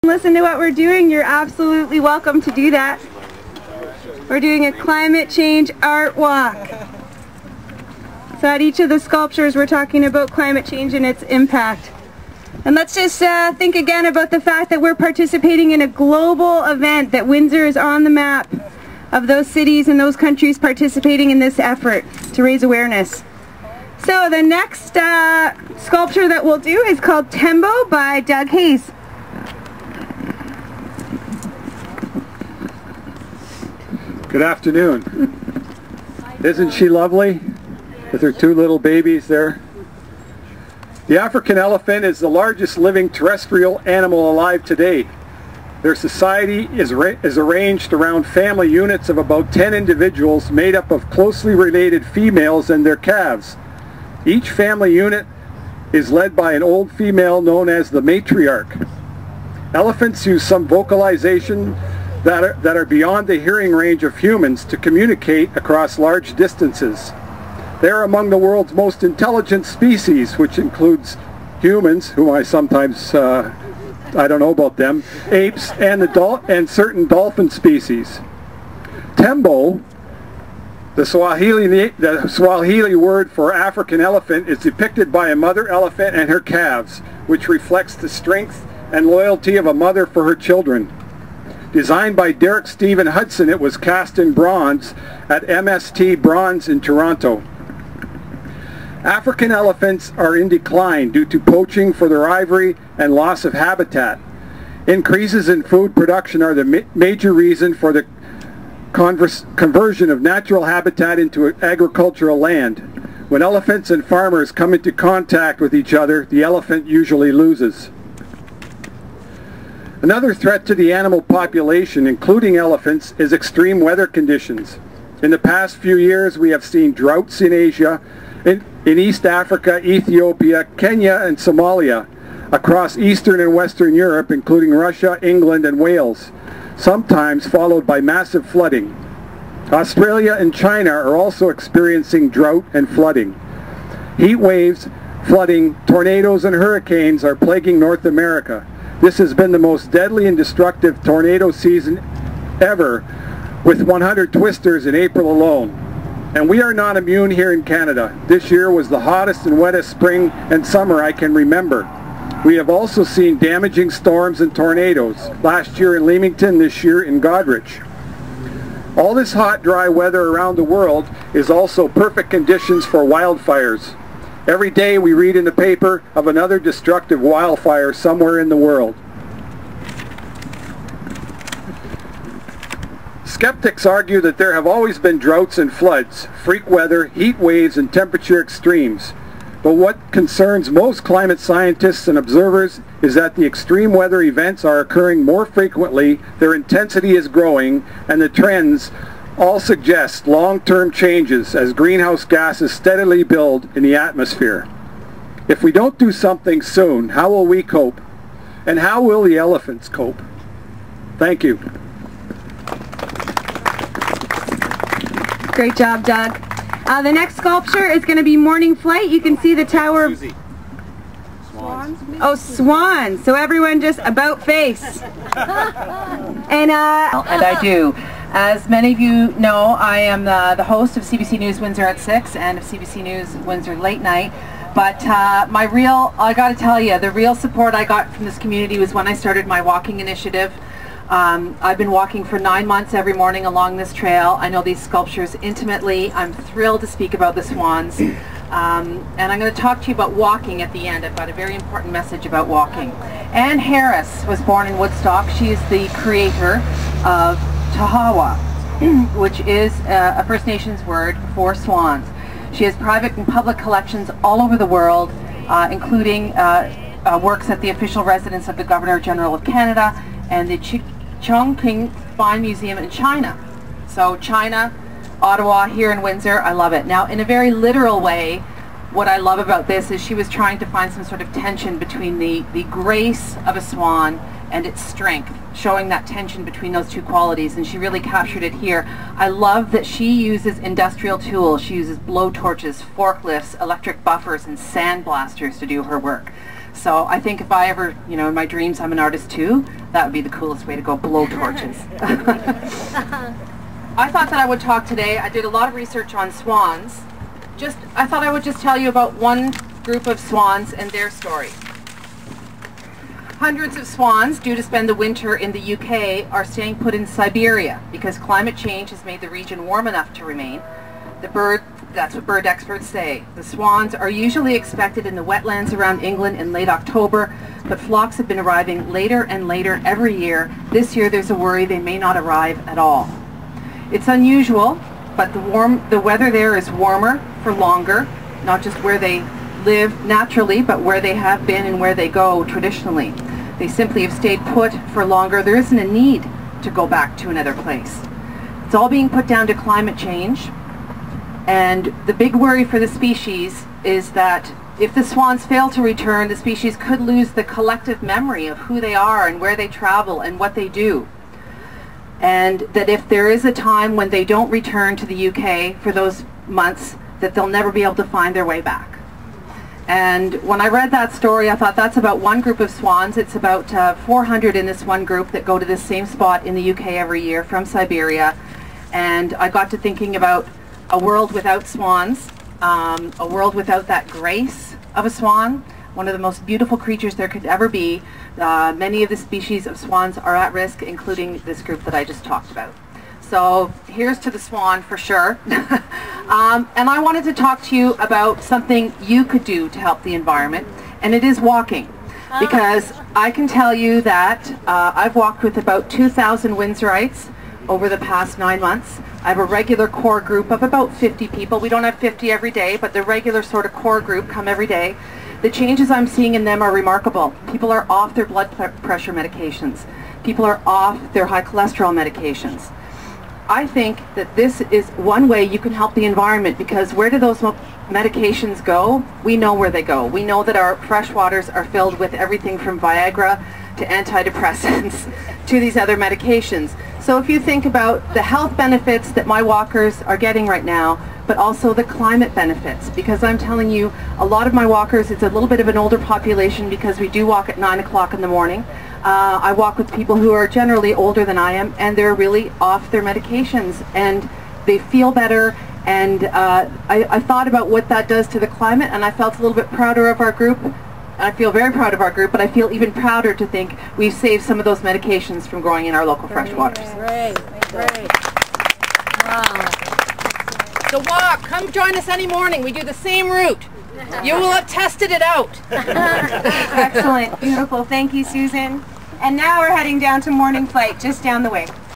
Listen to what we're doing, you're absolutely welcome to do that. We're doing a climate change art walk. So at each of the sculptures we're talking about climate change and its impact. And let's just think again about the fact that we're participating in a global event, that Windsor is on the map of those cities and those countries participating in this effort to raise awareness. So the next sculpture that we'll do is called Tembo by Doug Hayes. Good afternoon. Isn't she lovely with her two little babies there? The African elephant is the largest living terrestrial animal alive today. Their society is arranged around family units of about 10 individuals made up of closely related females and their calves. Each family unit is led by an old female known as the matriarch. Elephants use some vocalization that are beyond the hearing range of humans to communicate across large distances. They are among the world's most intelligent species, which includes humans, whom I sometimes, I don't know about them, apes, and certain dolphin species. Tembo, the Swahili word for African elephant, is depicted by a mother elephant and her calves, which reflects the strength and loyalty of a mother for her children. Designed by Derek Stephen Hudson, it was cast in bronze at MST Bronze in Toronto. African elephants are in decline due to poaching for their ivory and loss of habitat. Increases in food production are the major reason for the conversion of natural habitat into agricultural land. When elephants and farmers come into contact with each other, the elephant usually loses. Another threat to the animal population, including elephants, is extreme weather conditions. In the past few years, we have seen droughts in Asia, in East Africa, Ethiopia, Kenya, and Somalia, across Eastern and Western Europe, including Russia, England, and Wales, sometimes followed by massive flooding. Australia and China are also experiencing drought and flooding. Heat waves, flooding, tornadoes, and hurricanes are plaguing North America. This has been the most deadly and destructive tornado season ever, with 100 twisters in April alone. And we are not immune here in Canada. This year was the hottest and wettest spring and summer I can remember. We have also seen damaging storms and tornadoes, last year in Leamington, this year in Goderich. All this hot, dry weather around the world is also perfect conditions for wildfires. Every day we read in the paper of another destructive wildfire somewhere in the world. Skeptics argue that there have always been droughts and floods, freak weather, heat waves, and temperature extremes. But what concerns most climate scientists and observers is that the extreme weather events are occurring more frequently, their intensity is growing, and the trends all suggest long-term changes as greenhouse gases steadily build in the atmosphere. If we don't do something soon, how will we cope? And how will the elephants cope? Thank you. Great job, Doug. The next sculpture is going to be Morning Flight. You can see the tower of... Swans. Oh, swans. So everyone just about face. And I do. As many of you know, I am the host of CBC News Windsor at 6 and of CBC News Windsor Late Night. But I got to tell you, the real support I got from this community was when I started my walking initiative. I've been walking for 9 months every morning along this trail. I know these sculptures intimately. I'm thrilled to speak about the swans. And I'm going to talk to you about walking at the end. I've got a very important message about walking. Anne Harris was born in Woodstock. She is the creator of Tahawa, which is a First Nations word for swans. She has private and public collections all over the world, including works at the official residence of the Governor-General of Canada and the Chongqing Fine Museum in China. So China, Ottawa, here in Windsor, I love it. Now, in a very literal way, what I love about this is she was trying to find some sort of tension between the grace of a swan and its strength, showing that tension between those two qualities, and she really captured it here. I love that she uses industrial tools. She uses blow torches, forklifts, electric buffers, and sandblasters to do her work. So I think if I ever, in my dreams I'm an artist too, that would be the coolest way to go, blow torches. I thought that I would talk today. I did a lot of research on swans. I thought I would just tell you about one group of swans and their story. Hundreds of swans, due to spend the winter in the UK, are staying put in Siberia because climate change has made the region warm enough to remain. That's what bird experts say. The swans are usually expected in the wetlands around England in late October, but flocks have been arriving later and later every year. This year there's a worry they may not arrive at all. It's unusual, but the weather there is warmer for longer, not just where they live naturally, but where they have been and where they go traditionally. They simply have stayed put for longer. There isn't a need to go back to another place. It's all being put down to climate change. And the big worry for the species is that if the swans fail to return, the species could lose the collective memory of who they are and where they travel and what they do. And that if there is a time when they don't return to the UK for those months, that they'll never be able to find their way back. And when I read that story, I thought that's about one group of swans. It's about 400 in this one group that go to this same spot in the UK every year from Siberia. And I got to thinking about a world without swans, a world without that grace of a swan, one of the most beautiful creatures there could ever be. Many of the species of swans are at risk, including this group that I just talked about. So here's to the swan for sure. And I wanted to talk to you about something you could do to help the environment, and it is walking. Because I can tell you that I've walked with about 2,000 Windsorites over the past 9 months. I have a regular core group of about 50 people. We don't have 50 every day, but the regular sort of core group come every day. The changes I'm seeing in them are remarkable. People are off their blood pressure medications. People are off their high cholesterol medications. I think that this is one way you can help the environment, because where do those medications go? We know where they go. We know that our freshwaters are filled with everything from Viagra to antidepressants to these other medications. So if you think about the health benefits that my walkers are getting right now, but also the climate benefits, because I'm telling you, a lot of my walkers, it's a little bit of an older population because we do walk at 9 o'clock in the morning. I walk with people who are generally older than I am, and they're really off their medications and they feel better. And I thought about what that does to the climate, and I felt a little bit prouder of our group. I feel very proud of our group, but I feel even prouder to think we've saved some of those medications from growing in our local freshwaters. Great, great. Wow. So walk, come join us any morning. We do the same route. You will have tested it out. Excellent, beautiful. Thank you, Susan. And now we're heading down to morning flight, just down the way.